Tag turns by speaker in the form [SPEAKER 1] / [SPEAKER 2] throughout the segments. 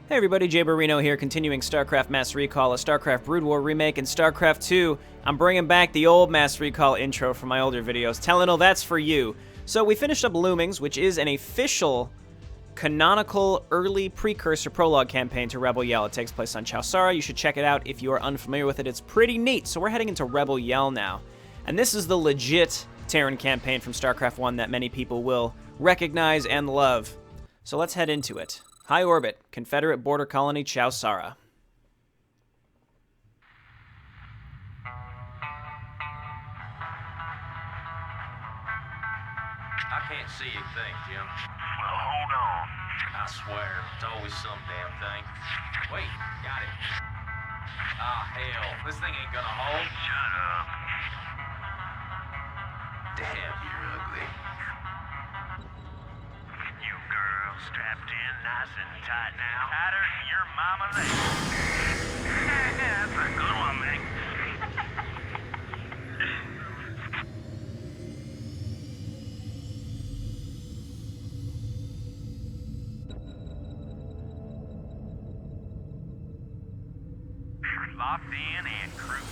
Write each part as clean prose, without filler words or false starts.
[SPEAKER 1] Hey everybody, Jay Barrino here, continuing StarCraft Mass Recall, a StarCraft Brood War remake, and StarCraft 2. I'm bringing back the old Mass Recall intro from my older videos. Telenol, that's for you. So we finished up Loomings, which is an official, canonical, early precursor prologue campaign to Rebel Yell. It takes place on Chowsara. You should check it out if you are unfamiliar with it. It's pretty neat. So we're heading into Rebel Yell now. And this is the legit Terran campaign from StarCraft 1 that many people will recognize and love. So let's head into it. High orbit, Confederate border colony, Chowsara.
[SPEAKER 2] I can't see a thing, Jim.
[SPEAKER 3] Well, hold on.
[SPEAKER 2] I swear, it's always some damn thing. Wait, got it. Ah, hell, this thing ain't gonna hold.
[SPEAKER 3] Shut up.
[SPEAKER 2] Damn, you're ugly.
[SPEAKER 3] You girls strapped in nice and tight now. Tighter than your mama leg. That's a good one, Mick. Locked in and cruising.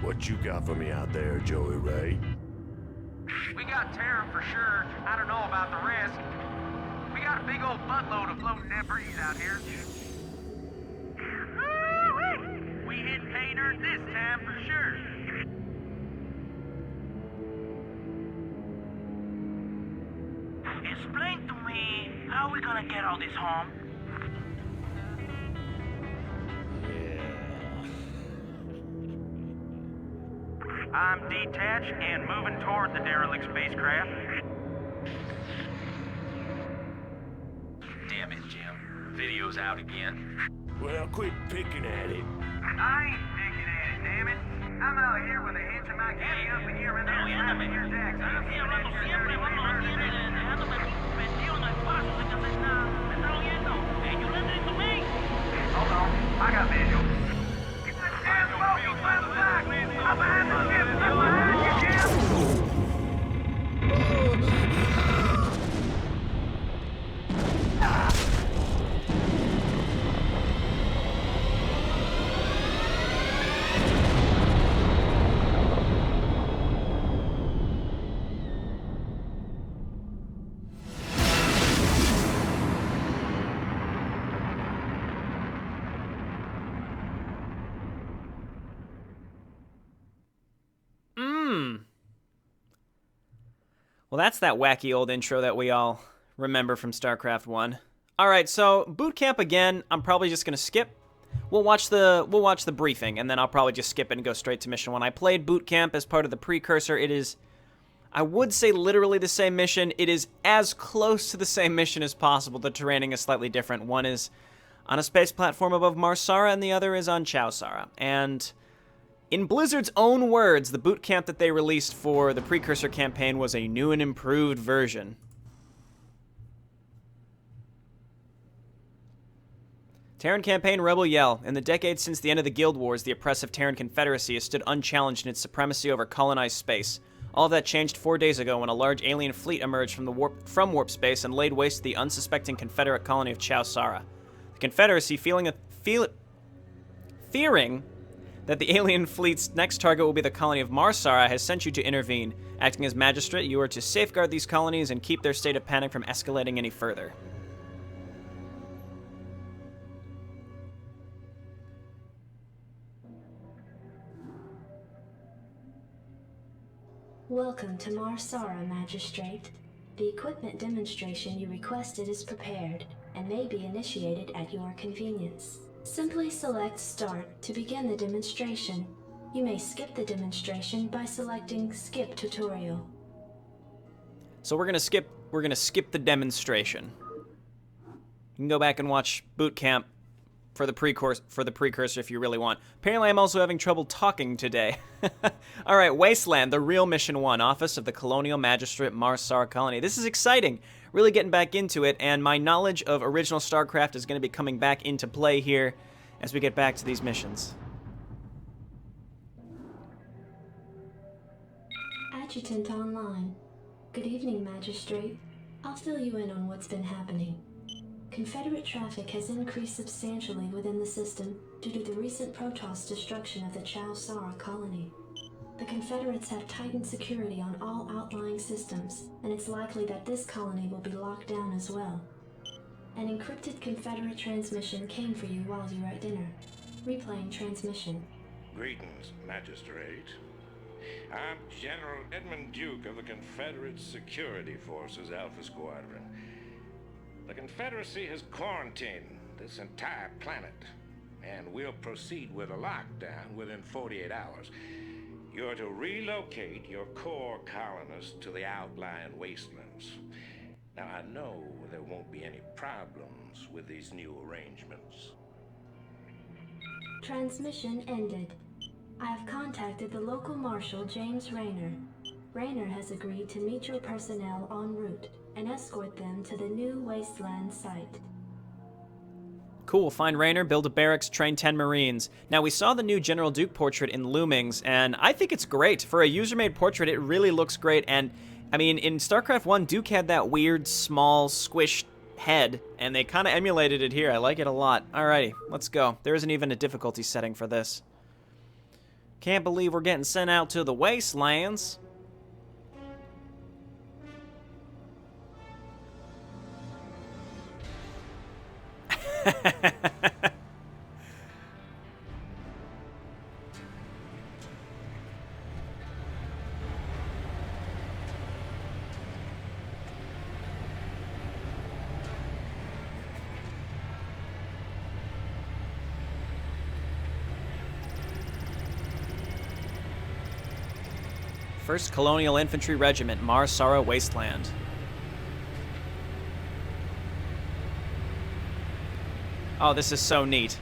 [SPEAKER 4] What you got for me out there, Joey Ray?
[SPEAKER 5] We got Terran for sure. I don't know about the rest. We got a big old buttload of floating debris out here. Woo-wee! We hit pay dirt this time for sure. Explain to me, how are we gonna get all this home? I'm detached and moving toward the derelict spacecraft.
[SPEAKER 2] Damn it, Jim. Video's out again.
[SPEAKER 4] Well, quit picking at it.
[SPEAKER 5] I ain't picking at it, damn it. I'm out here with a hinge of my candy up in here and there. Here's Jax. Hold on, I got visual. Get the damn boat, you left back! I'm behind the ship! I'm behind you, Jim!
[SPEAKER 1] Well, that's that wacky old intro that we all remember from StarCraft 1. Alright, so boot camp again, I'm probably just gonna skip. We'll watch the briefing, and then I'll probably just skip it and go straight to mission 1. I played boot camp as part of the precursor. It is, I would say, literally the same mission. It is as close to the same mission as possible. The terraining is slightly different. One is on a space platform above Marsara, and the other is on Chowsara. And in Blizzard's own words, the boot camp that they released for the precursor campaign was a new and improved version. Terran Campaign Rebel Yell. In the decades since the end of the Guild Wars, the oppressive Terran Confederacy has stood unchallenged in its supremacy over colonized space. All of that changed 4 days ago when a large alien fleet emerged from warp space and laid waste to the unsuspecting Confederate colony of Chowsara. The Confederacy, fearing that the alien fleet's next target will be the colony of Marsara, has sent you to intervene. Acting as magistrate, you are to safeguard these colonies and keep their state of panic from escalating any further.
[SPEAKER 6] Welcome to Marsara, Magistrate. The equipment demonstration you requested is prepared and may be initiated at your convenience. Simply select Start to begin the demonstration. You may skip the demonstration by selecting Skip Tutorial.
[SPEAKER 1] So we're gonna skip the demonstration. You can go back and watch boot camp for the precursor if you really want. Apparently I'm also having trouble talking today. Alright, Wasteland, the real Mission 1, Office of the Colonial Magistrate, Marsara Colony. This is exciting. Really getting back into it, and my knowledge of original StarCraft is going to be coming back into play here as we get back to these missions.
[SPEAKER 6] Adjutant online. Good evening, Magistrate. I'll fill you in on what's been happening. Confederate traffic has increased substantially within the system due to the recent Protoss destruction of the Chow Sara colony. The Confederates have tightened security on all outlying systems, and it's likely that this colony will be locked down as well. An encrypted Confederate transmission came for you while you were at dinner. Replaying transmission.
[SPEAKER 7] Greetings, Magistrate. I'm General Edmund Duke of the Confederate Security Forces Alpha Squadron. The Confederacy has quarantined this entire planet, and we'll proceed with a lockdown within 48 hours. You're to relocate your core colonists to the outlying wastelands. Now, I know there won't be any problems with these new arrangements.
[SPEAKER 6] Transmission ended. I have contacted the local marshal, James Rayner. Rayner has agreed to meet your personnel en route and escort them to the new Wasteland site.
[SPEAKER 1] Cool, find Rayner, build a barracks, train 10 Marines. Now, we saw the new General Duke portrait in Loomings, and I think it's great. For a user-made portrait, it really looks great, and, I mean, in StarCraft 1, Duke had that weird, small, squished head, and they kind of emulated it here. I like it a lot. Alrighty, let's go. There isn't even a difficulty setting for this. Can't believe we're getting sent out to the Wastelands. First Colonial Infantry Regiment, Mar Sara Wasteland. Oh, this is so neat.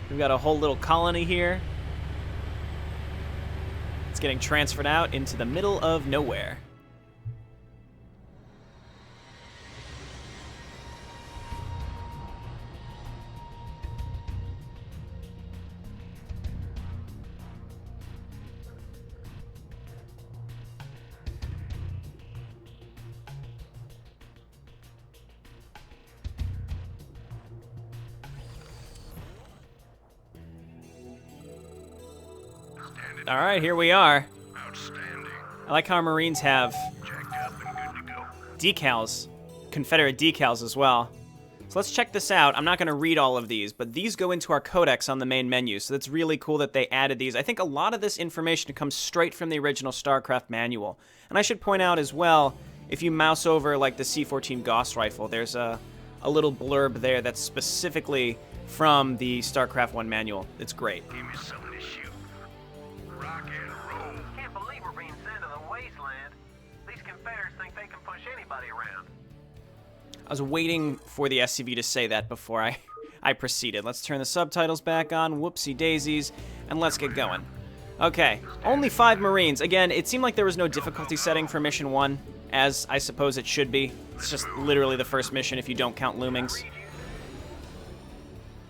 [SPEAKER 1] We've got a whole little colony here. It's getting transferred out into the middle of nowhere. All right, here we are.
[SPEAKER 3] Outstanding.
[SPEAKER 1] I like how our Marines have
[SPEAKER 3] Jacked up and good to go.
[SPEAKER 1] decals, Confederate decals as well. So let's check this out. I'm not going to read all of these, but these go into our codex on the main menu, so that's really cool that they added these. I think a lot of this information comes straight from the original StarCraft manual. And I should point out as well, if you mouse over like the C-14 Gauss rifle, there's a little blurb there that's specifically from the StarCraft 1 manual. It's great.
[SPEAKER 3] Give me something to shoot. Rock and roll.
[SPEAKER 2] Can't believe we're being sent to the Wasteland. These Confederates think they can push anybody around.
[SPEAKER 1] I was waiting for the SCV to say that before I proceeded. Let's turn the subtitles back on. Whoopsie daisies. And let's get going. Okay, only 5 Marines. Again, it seemed like there was no difficulty setting for Mission 1, as I suppose it should be. It's just literally the first mission if you don't count Loomings.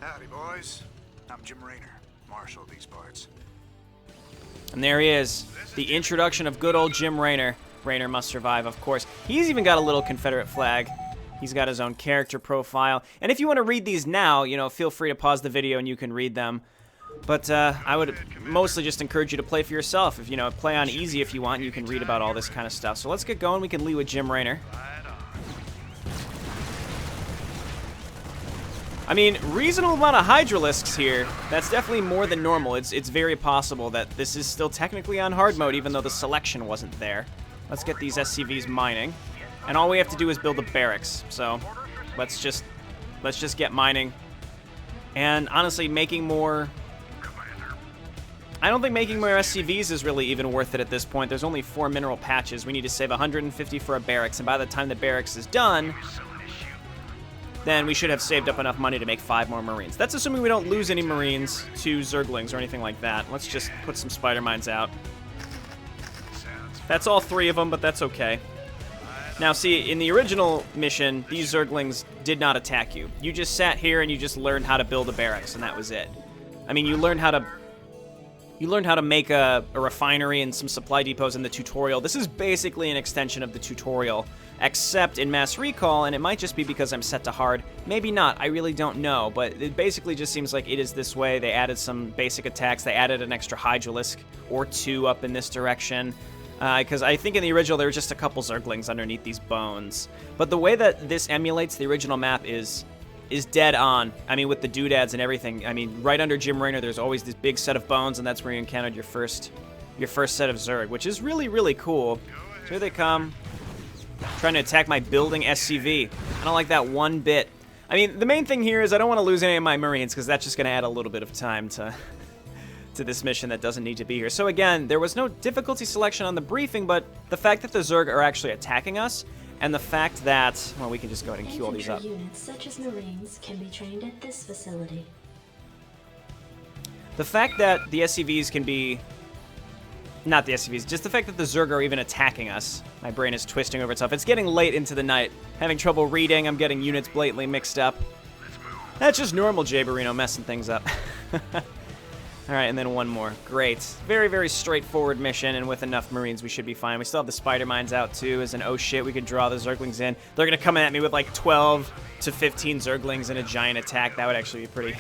[SPEAKER 8] Howdy, boys. I'm Jim Rayner, Marshal of these parts.
[SPEAKER 1] And there he is, the introduction of good old Jim Rayner. Rayner must survive, of course. He's even got a little Confederate flag. He's got his own character profile. And if you want to read these now, you know, feel free to pause the video and you can read them. But I would mostly just encourage you to play for yourself. If you know, play on easy if you want. You can read about all this kind of stuff. So let's get going. We can lead with Jim Rayner. I mean, reasonable amount of Hydralisks here. That's definitely more than normal. It's very possible that this is still technically on hard mode, even though the selection wasn't there. Let's get these SCVs mining. And all we have to do is build a barracks. So let's just get mining. And honestly, making more... I don't think making more SCVs is really even worth it at this point. There's only 4 mineral patches. We need to save 150 for a barracks, and by the time the barracks is done, then we should have saved up enough money to make 5 more Marines. That's assuming we don't lose any Marines to Zerglings or anything like that. Let's just put some spider mines out. That's all 3 of them, but that's okay. Now, see, in the original mission, these Zerglings did not attack you. You just sat here and you just learned how to build a barracks, and that was it. I mean, you learned how to You learned how to make a refinery and some supply depots in the tutorial. This is basically an extension of the tutorial, except in Mass Recall, and it might just be because I'm set to hard. Maybe not, I really don't know, but it basically just seems like it is this way. They added some basic attacks. They added an extra Hydralisk or two up in this direction. Because I think in the original there were just a couple Zerglings underneath these bones. But the way that this emulates the original map is dead on. I mean, with the doodads and everything. I mean, right under Jim Raynor, there's always this big set of bones, and that's where you encountered your first set of Zerg, which is really, really cool. So here they come, trying to attack my building SCV. I don't like that one bit. I mean, the main thing here is I don't want to lose any of my Marines, because that's just going to add a little bit of time to this mission that doesn't need to be here. So again, there was no difficulty selection on the briefing, but the fact that the Zerg are actually attacking us, and the fact that, well, we can just go ahead and queue all these up.
[SPEAKER 6] Infantry units such as Marines can be trained at this facility.
[SPEAKER 1] The fact that the SCVs can be, not the SCVs, just the fact that the Zerg are even attacking us. My brain is twisting over itself. It's getting late into the night. Having trouble reading, I'm getting units blatantly mixed up. That's just normal Jay Barino messing things up. Alright, and then one more. Great. Very, very straightforward mission, and with enough Marines, we should be fine. We still have the Spider Mines out, too, as an oh shit, we could draw the Zerglings in. They're going to come at me with like 12 to 15 Zerglings in a giant attack. That would actually be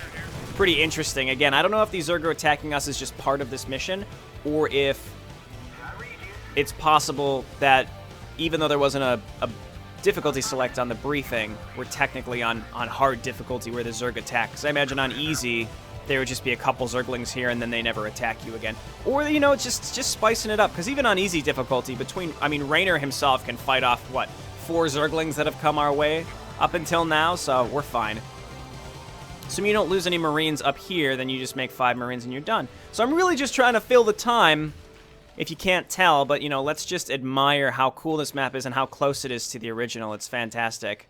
[SPEAKER 1] pretty interesting. Again, I don't know if these Zerg are attacking us is just part of this mission, or if it's possible that even though there wasn't a difficulty select on the briefing, we're technically on hard difficulty where the Zerg attack. Because I imagine on easy, there would just be a couple Zerglings here, and then they never attack you again. Or, you know, just spicing it up, because even on easy difficulty, I mean, Raynor himself can fight off, what, 4 Zerglings that have come our way up until now, so we're fine. Assuming you don't lose any Marines up here, then you just make 5 Marines and you're done. So I'm really just trying to fill the time, if you can't tell, but, you know, let's just admire how cool this map is and how close it is to the original. It's fantastic.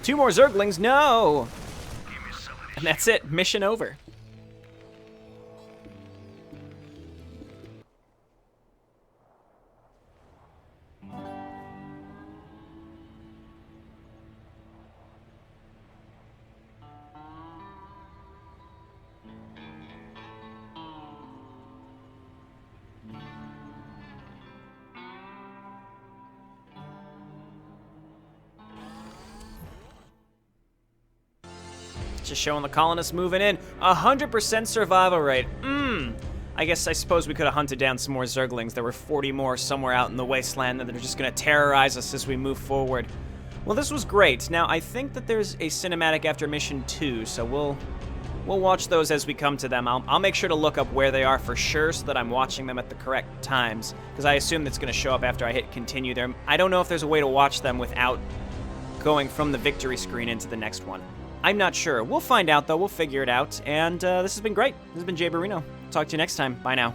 [SPEAKER 1] 2 more Zerglings, no! And that's it, mission over. Just showing the colonists moving in. 100% survival rate. I suppose we could have hunted down some more Zerglings. There were 40 more somewhere out in the Wasteland that are just going to terrorize us as we move forward. Well, this was great. Now, I think that there's a cinematic after Mission 2, so we'll watch those as we come to them. I'll make sure to look up where they are for sure so that I'm watching them at the correct times, because I assume that's going to show up after I hit continue there. I don't know if there's a way to watch them without going from the victory screen into the next one. I'm not sure. We'll find out, though. We'll figure it out. And this has been great. This has been Jay Barino. Talk to you next time. Bye now.